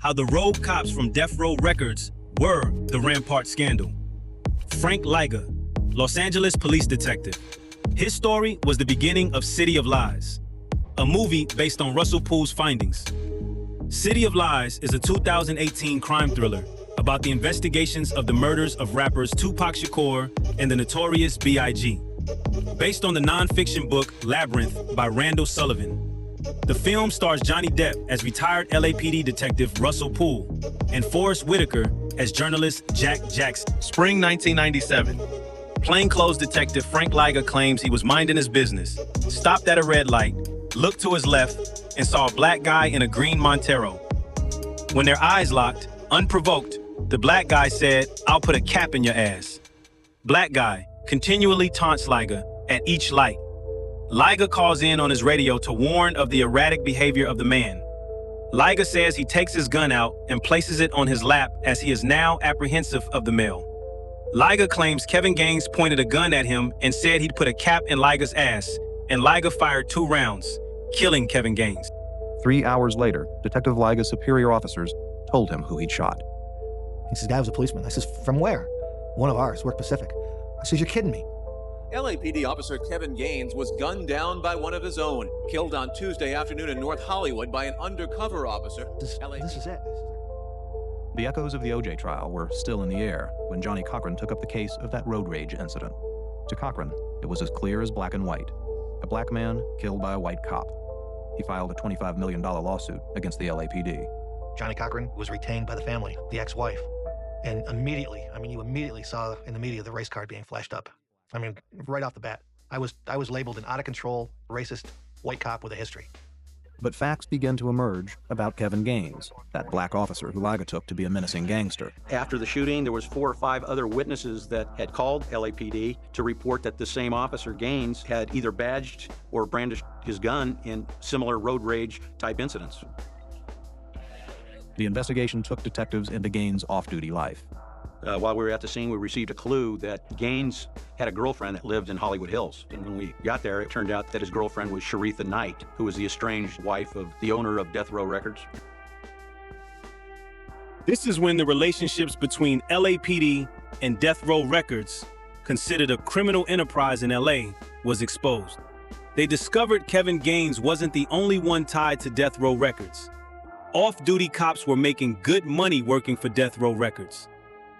how the rogue cops from Death Row Records were the Rampart scandal. Frank Liga, Los Angeles police detective. His story was the beginning of City of Lies, a movie based on Russell Poole's findings. City of Lies is a 2018 crime thriller about the investigations of the murders of rappers Tupac Shakur and the Notorious B.I.G. Based on the non-fiction book LAbyrinth by Randall Sullivan. The film stars Johnny Depp as retired LAPD detective Russell Poole and Forrest Whitaker as journalist Jack Jackson. Spring 1997. Plainclothes detective Frank Liga claims he was minding his business, stopped at a red light, looked to his left, and saw a black guy in a green Montero. When their eyes locked, unprovoked, the black guy said, "I'll put a cap in your ass." Black guy continually taunts Liga at each light. Liga calls in on his radio to warn of the erratic behavior of the man. Liga says he takes his gun out and places it on his lap as he is now apprehensive of the male. Liga claims Kevin Gaines pointed a gun at him and said he'd put a cap in Liga's ass, and Liga fired 2 rounds, killing Kevin Gaines. 3 hours later, Detective Liga's superior officers told him who he'd shot. He says, "Guy was a policeman." I says, "From where?" "One of ours, worked Pacific." I says, "You're kidding me." LAPD officer Kevin Gaines was gunned down by one of his own, killed on Tuesday afternoon in North Hollywood by an undercover officer. This is it. The echoes of the OJ trial were still in the air when Johnny Cochran took up the case of that road rage incident. To Cochran, it was as clear as black and white. A black man killed by a white cop. He filed a $25 million lawsuit against the LAPD. Johnny Cochran was retained by the family, the ex-wife. And immediately, you immediately saw in the media the race card being flashed up. Right off the bat. I was labeled an out-of-control, racist, white cop with a history. But facts began to emerge about Kevin Gaines, that black officer who Liga took to be a menacing gangster. After the shooting, there was 4 or 5 other witnesses that had called LAPD to report that the same officer, Gaines, had either badged or brandished his gun in similar road rage type incidents. The investigation took detectives into Gaines' off-duty life. While we were at the scene, we received a clue that Gaines had a girlfriend that lived in Hollywood Hills. And when we got there, it turned out that his girlfriend was Sharitha Knight, who was the estranged wife of the owner of Death Row Records. This is when the relationships between LAPD and Death Row Records, considered a criminal enterprise in LA, was exposed. They discovered Kevin Gaines wasn't the only one tied to Death Row Records. Off-duty cops were making good money working for Death Row Records.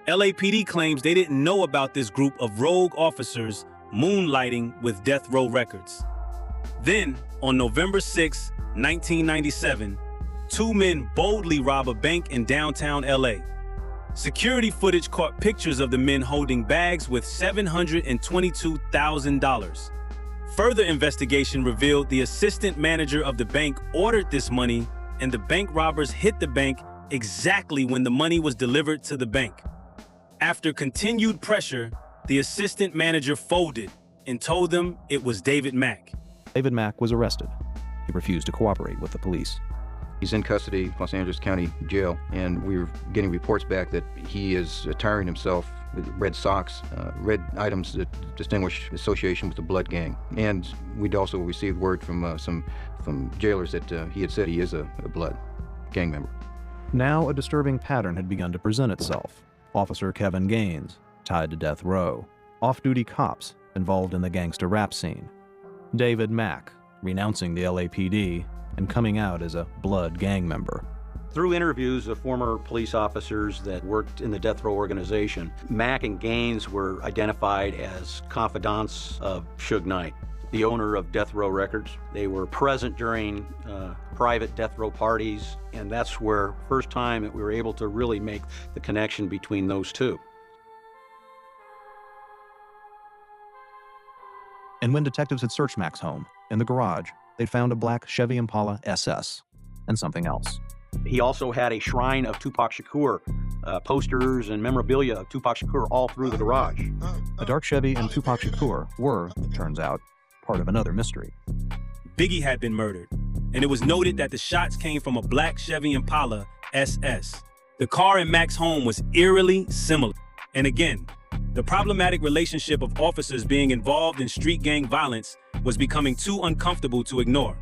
LAPD claims they didn't know about this group of rogue officers moonlighting with Death Row Records. Then, on November 6, 1997, 2 men boldly rob a bank in downtown LA. Security footage caught pictures of the men holding bags with $722,000. Further investigation revealed the assistant manager of the bank ordered this money, and the bank robbers hit the bank exactly when the money was delivered to the bank. After continued pressure, the assistant manager folded and told them it was David Mack. David Mack was arrested. He refused to cooperate with the police. He's in custody, Los Angeles County Jail, and we're getting reports back that he is attiring himself with red socks, red items that distinguish association with the blood gang. And we'd also received word from jailers that he had said he is a blood gang member. Now a disturbing pattern had begun to present itself. Officer Kevin Gaines, tied to Death Row. Off-duty cops involved in the gangster rap scene. David Mack, renouncing the LAPD and coming out as a blood gang member. Through interviews of former police officers that worked in the Death Row organization, Mack and Gaines were identified as confidants of Suge Knight, the owner of Death Row Records. They were present during private Death Row parties, and that's where first time that we were able to really make the connection between those two. And when detectives had searched Mack's home, in the garage, they'd found a black Chevy Impala SS and something else. He also had a shrine of Tupac Shakur, posters and memorabilia of Tupac Shakur all through the garage. A dark Chevy and Tupac Shakur were, it turns out, part of another mystery. Biggie had been murdered, and it was noted that the shots came from a black Chevy Impala SS. The car in Mack's home was eerily similar. And again, the problematic relationship of officers being involved in street gang violence was becoming too uncomfortable to ignore.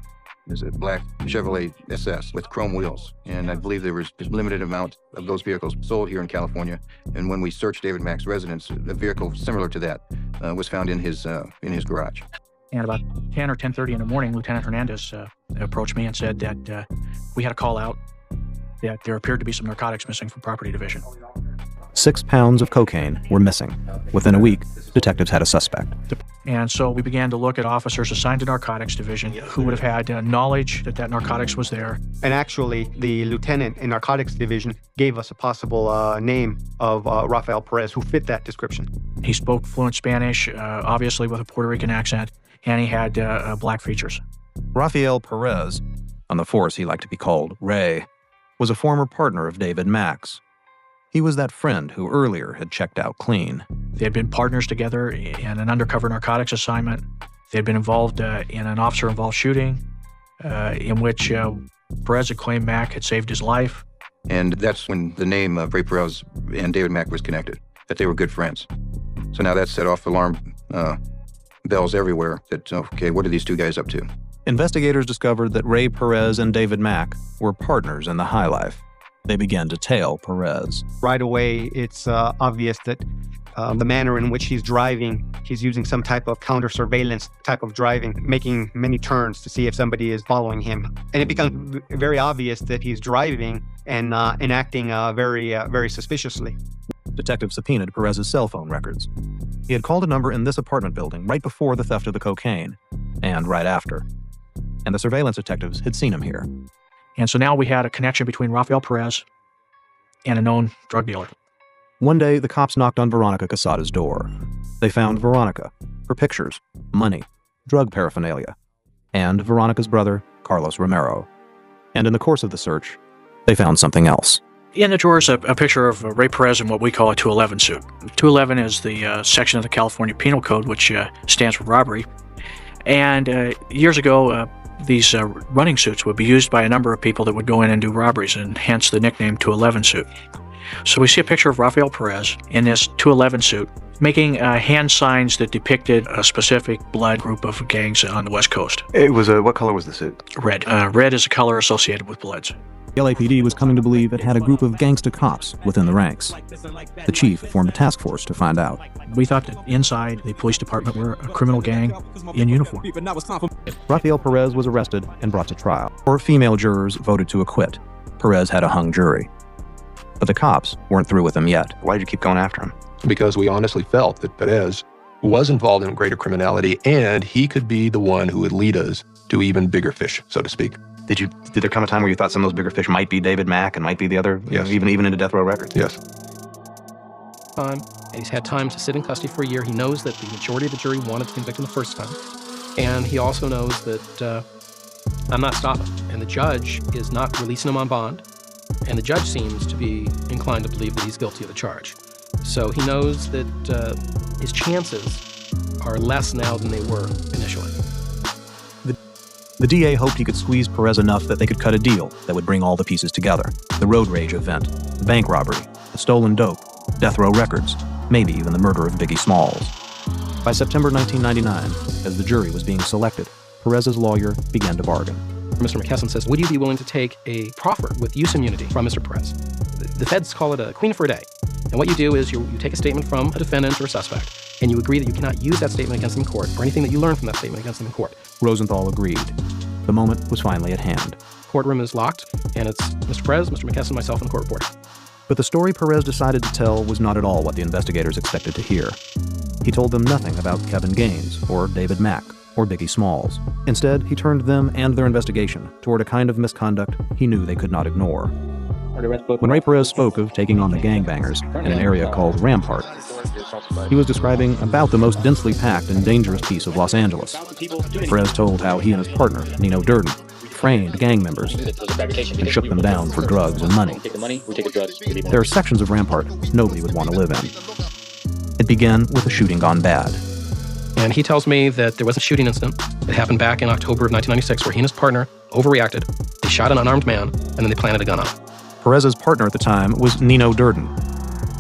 It's a black Chevrolet SS with chrome wheels. And I believe there was a limited amount of those vehicles sold here in California. And when we searched David Mack's residence, a vehicle similar to that was found in his garage. And about 10 or 10:30 in the morning, Lieutenant Hernandez approached me and said that we had a call out that there appeared to be some narcotics missing from property division. 6 pounds of cocaine were missing. Within a week, detectives had a suspect. And so we began to look at officers assigned to narcotics division who would have had knowledge that narcotics was there. And actually, the lieutenant in narcotics division gave us a possible name of Raphael Perez, who fit that description. He spoke fluent Spanish, obviously with a Puerto Rican accent, and he had black features. Raphael Perez, on the force he liked to be called Ray, was a former partner of David Mack's. He was that friend who earlier had checked out clean. They had been partners together in an undercover narcotics assignment. They had been involved in an officer-involved shooting in which Perez had claimed Mack had saved his life. And that's when the name of Ray Perez and David Mack was connected, that they were good friends. So now that set off alarm bells everywhere that, okay, what are these two guys up to? Investigators discovered that Ray Perez and David Mack were partners in the high life. They began to tail Perez. Right away, it's obvious that the manner in which he's driving, he's using some type of counter-surveillance type of driving, making many turns to see if somebody is following him. And it becomes very obvious that he's driving and acting very suspiciously. Detectives subpoenaed Perez's cell phone records. He had called a number in this apartment building right before the theft of the cocaine, and right after. And the surveillance detectives had seen him here. And so now we had a connection between Raphael Perez and a known drug dealer. One day, the cops knocked on Veronica Quesada's door. They found Veronica, her pictures, money, drug paraphernalia, and Veronica's brother, Carlos Romero. And in the course of the search, they found something else. In the drawers, a picture of Ray Perez in what we call a 211 suit. 211 is the section of the California Penal Code, which stands for robbery. And years ago, these running suits would be used by a number of people that would go in and do robberies, and hence the nickname 211 suit. So we see a picture of Raphael Perez in this 211 suit, making hand signs that depicted a specific blood group of gangs on the West Coast. It was what color was the suit? Red. Red is a color associated with Bloods. The LAPD was coming to believe it had a group of gangsta cops within the ranks. The chief formed a task force to find out. We thought that inside the police department were a criminal gang in uniform. Raphael Perez was arrested and brought to trial. 4 female jurors voted to acquit. Perez had a hung jury. But the cops weren't through with him yet. Why did you keep going after him? Because we honestly felt that Perez was involved in greater criminality, and he could be the one who would lead us to even bigger fish, so to speak. Did there come a time where you thought some of those bigger fish might be David Mack and might be the other, yes, even into Death Row Records? Yes. He's had time to sit in custody for a year. He knows that the majority of the jury wanted to convict him the first time. And he also knows that I'm not stopping. And the judge is not releasing him on bond. And the judge seems to be inclined to believe that he's guilty of the charge. So he knows that his chances are less now than they were initially. The DA hoped he could squeeze Perez enough that they could cut a deal that would bring all the pieces together. The road rage event, the bank robbery, the stolen dope, Death Row Records, maybe even the murder of Biggie Smalls. By September 1999, as the jury was being selected, Perez's lawyer began to bargain. Mr. McKesson says, would you be willing to take a proffer with use immunity from Mr. Perez? The feds call it a queen for a day. And what you do is you take a statement from a defendant or a suspect, and you agree that you cannot use that statement against them in court or anything that you learn from that statement against them in court. Rosenthal agreed. The moment was finally at hand. Courtroom is locked, and it's Mr. Perez, Mr. McKesson, myself, and the court reporter. But the story Perez decided to tell was not at all what the investigators expected to hear. He told them nothing about Kevin Gaines, or David Mack, or Biggie Smalls. Instead, he turned them and their investigation toward a kind of misconduct he knew they could not ignore. When Ray Perez spoke of taking on the gangbangers in an area called Rampart, he was describing about the most densely packed and dangerous piece of Los Angeles. Perez told how he and his partner, Nino Durden, framed gang members and shook them down for drugs and money. There are sections of Rampart nobody would want to live in. It began with a shooting gone bad. And he tells me that there was a shooting incident that happened back in October of 1996 where he and his partner overreacted. They shot an unarmed man, and then they planted a gun on him. Perez's partner at the time was Nino Durden.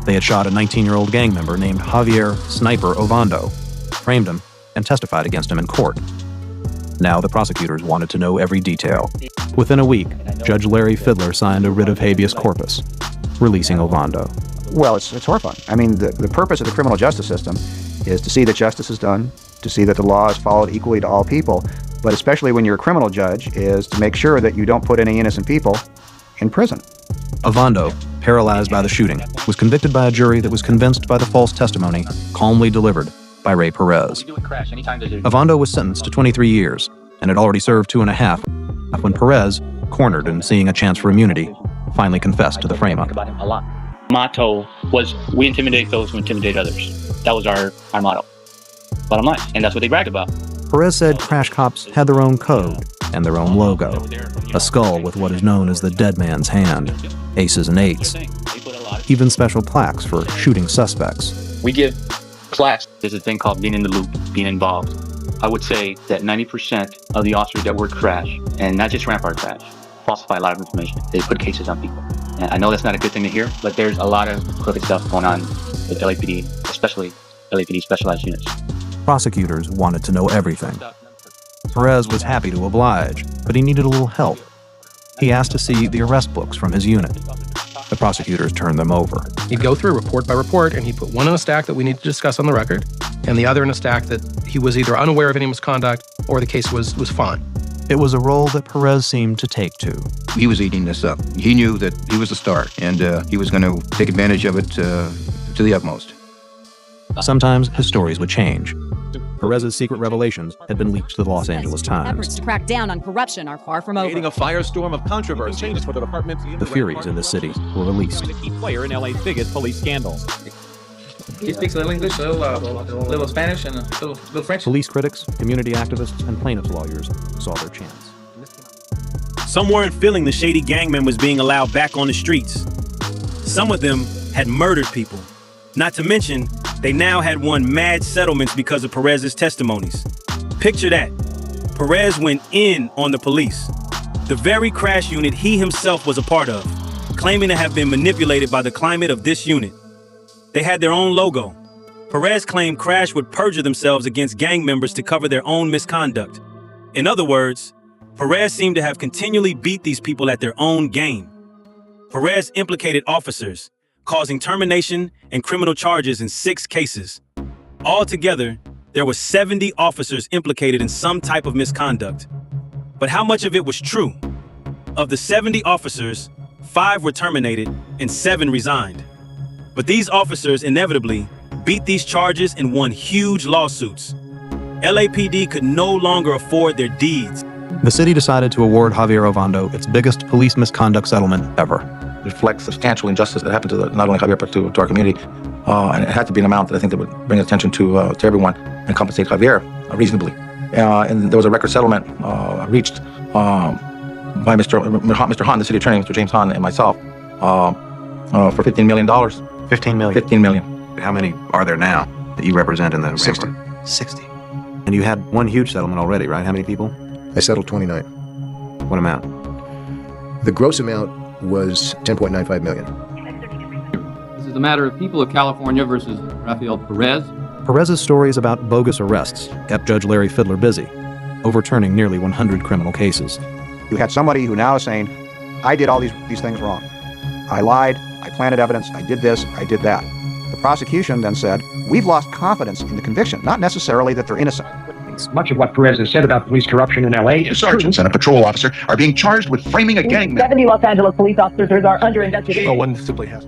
They had shot a 19-year-old gang member named Javier Sniper Ovando, framed him, and testified against him in court. Now the prosecutors wanted to know every detail. Within a week, Judge Larry Fidler signed a writ of habeas corpus, releasing Ovando. Well, it's horrifying. I mean, the purpose of the criminal justice system is to see that justice is done, to see that the law is followed equally to all people, but especially when you're a criminal judge, is to make sure that you don't put any innocent people in prison. Ovando, paralyzed by the shooting, was convicted by a jury that was convinced by the false testimony calmly delivered by Ray Perez. Ovando was sentenced to 23 years and had already served 2.5 when Perez, cornered and seeing a chance for immunity, finally confessed to the frame-up. Motto was, we intimidate those who intimidate others. That was our motto. Bottom line. And that's what they bragged about. Perez said crash cops had their own code and their own logo, a skull with what is known as the dead man's hand, aces and eights, even special plaques for shooting suspects. We give plaques. There's a thing called being in the loop, being involved. I would say that 90% of the officers that work crash, and not just Rampart crash, falsify a lot of information. They put cases on people. And I know that's not a good thing to hear, but there's a lot of crooked stuff going on with LAPD, especially LAPD specialized units. Prosecutors wanted to know everything. Perez was happy to oblige, but he needed a little help. He asked to see the arrest books from his unit. The prosecutors turned them over. He'd go through report by report, and he'd put one in a stack that we need to discuss on the record, and the other in a stack that he was either unaware of any misconduct or the case was fine. It was a role that Perez seemed to take to. He was eating this up. He knew that he was the star, and he was going to take advantage of it to the utmost. Sometimes his stories would change. Perez's secret revelations had been leaked to the Los Angeles Times. Efforts to crack down on corruption are far from over. Creating a firestorm of controversy. Changes for the department. The Furies in the city were released. A key player in LA's biggest police scandal. He speaks a little English, a little Spanish, and a little French. Police critics, community activists, and plaintiffs' lawyers saw their chance. Some weren't feeling the shady gang members being allowed back on the streets. Some of them had murdered people. Not to mention, they now had won mad settlements because of Perez's testimonies. Picture that. Perez went in on the police, the very crash unit he himself was a part of, claiming to have been manipulated by the climate of this unit. They had their own logo. Perez claimed Crash would perjure themselves against gang members to cover their own misconduct. In other words, Perez seemed to have continually beat these people at their own game. Perez implicated officers, causing termination and criminal charges in 6 cases. Altogether, there were 70 officers implicated in some type of misconduct. But how much of it was true? Of the 70 officers, 5 were terminated and 7 resigned. But these officers inevitably beat these charges and won huge lawsuits. LAPD could no longer afford their deeds. The city decided to award Javier Ovando its biggest police misconduct settlement ever. It reflects substantial injustice that happened to not only Javier, but to our community. And it had to be an amount that I think that would bring attention to everyone and compensate Javier reasonably. And there was a record settlement reached by Mr. Hahn, the city attorney, Mr. James Hahn, and myself for $15 million. 15 million? 15 million. How many are there now that you represent in the 60. Rampart? 60. And you had one huge settlement already, right? How many people? I settled 29. What amount? The gross amount was $10.95 million. This is a matter of people of California versus Raphael Perez. Perez's stories about bogus arrests kept Judge Larry Fidler busy, overturning nearly 100 criminal cases. You had somebody who now is saying, I did all these things wrong. I lied, I planted evidence, I did this, I did that. The prosecution then said, we've lost confidence in the conviction, not necessarily that they're innocent. Much of what Perez has said about police corruption in L.A. is sergeants and a patrol officer are being charged with framing a gang member. 70 Los Angeles police officers are under investigation. Well, one simply has.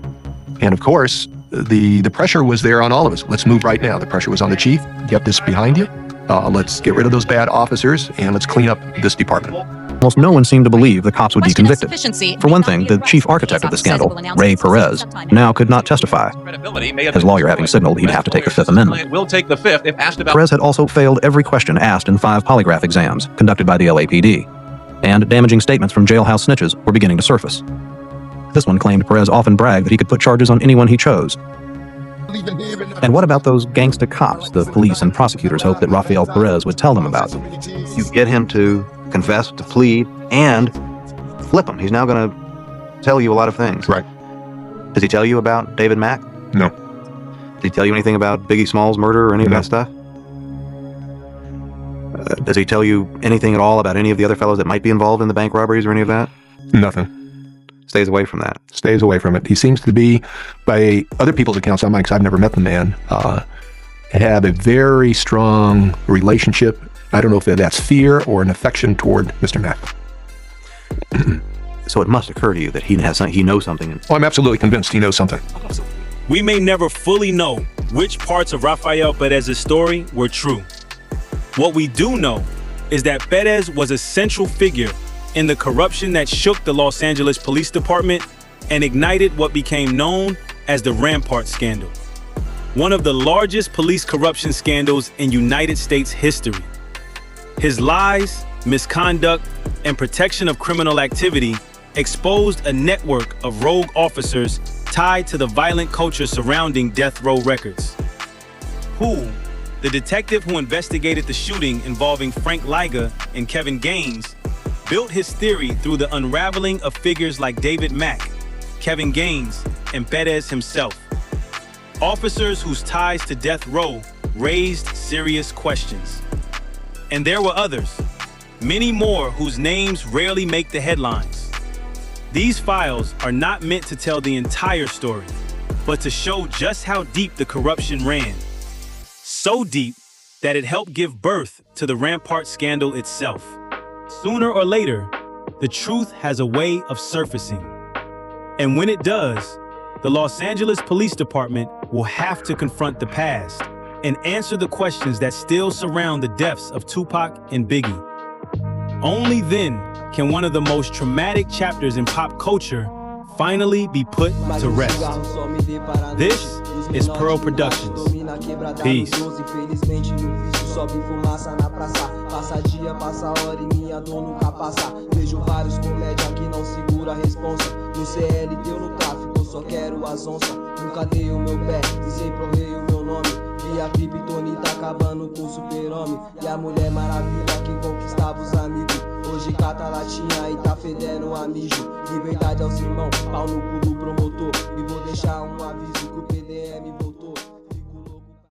And of course, the pressure was there on all of us. Let's move right now. The pressure was on the chief. Get this behind you. Let's get rid of those bad officers and let's clean up this department. Almost no one seemed to believe the cops would be convicted. For one thing, the chief architect of the scandal, Ray Perez, now could not testify. His lawyer having signaled he'd have to take the Fifth Amendment. Will take the Fifth if asked about. Perez had also failed every question asked in 5 polygraph exams conducted by the LAPD, and damaging statements from jailhouse snitches were beginning to surface. This one claimed Perez often bragged that he could put charges on anyone he chose. And what about those gangsta cops the police and prosecutors hoped that Raphael Perez would tell them about? You get him to confess, to plead, and flip him. He's now going to tell you a lot of things. Right. Does he tell you about David Mack? No. Did he tell you anything about Biggie Smalls' murder or any of that stuff? Does he tell you anything at all about any of the other fellows that might be involved in the bank robberies or any of that? Nothing. Stays away from that. Stays away from it. He seems to be, by other people's accounts, on Mike's, I've never met the man, have a very strong relationship. I don't know if that's fear or an affection toward Mr. Mack. So it must occur to you that he knows something. Oh, I'm absolutely convinced he knows something. We may never fully know which parts of Raphael Perez's story were true. What we do know is that Perez was a central figure in the corruption that shook the Los Angeles Police Department and ignited what became known as the Rampart scandal, one of the largest police corruption scandals in United States history. His lies, misconduct, and protection of criminal activity exposed a network of rogue officers tied to the violent culture surrounding Death Row Records. Poole, the detective who investigated the shooting involving Frank Liga and Kevin Gaines, built his theory through the unraveling of figures like David Mack, Kevin Gaines, and Perez himself. Officers whose ties to Death Row raised serious questions. And there were others, many more whose names rarely make the headlines. These files are not meant to tell the entire story, but to show just how deep the corruption ran. So deep that it helped give birth to the Rampart scandal itself. Sooner or later, the truth has a way of surfacing. And when it does, the Los Angeles Police Department will have to confront the past and answer the questions that still surround the deaths of Tupac and Biggie. Only then can one of the most traumatic chapters in pop culture finally be put to rest. This is Pearl Productions. Peace. Sobe fumaça na praça, passa dia, passa hora e minha dor nunca passa. Vejo vários comédia que não segura a responsa. No CLT ou no tráfico, eu só quero as onças. Nunca dei o meu pé e sempre honrei o meu nome. E a criptonita acabando com o super-homem. E a Mulher Maravilha que conquistava os amigos. Hoje cata latinha e tá fedendo a mijo. Liberdade aos irmãos, pau no cu do promotor. E vou deixar uma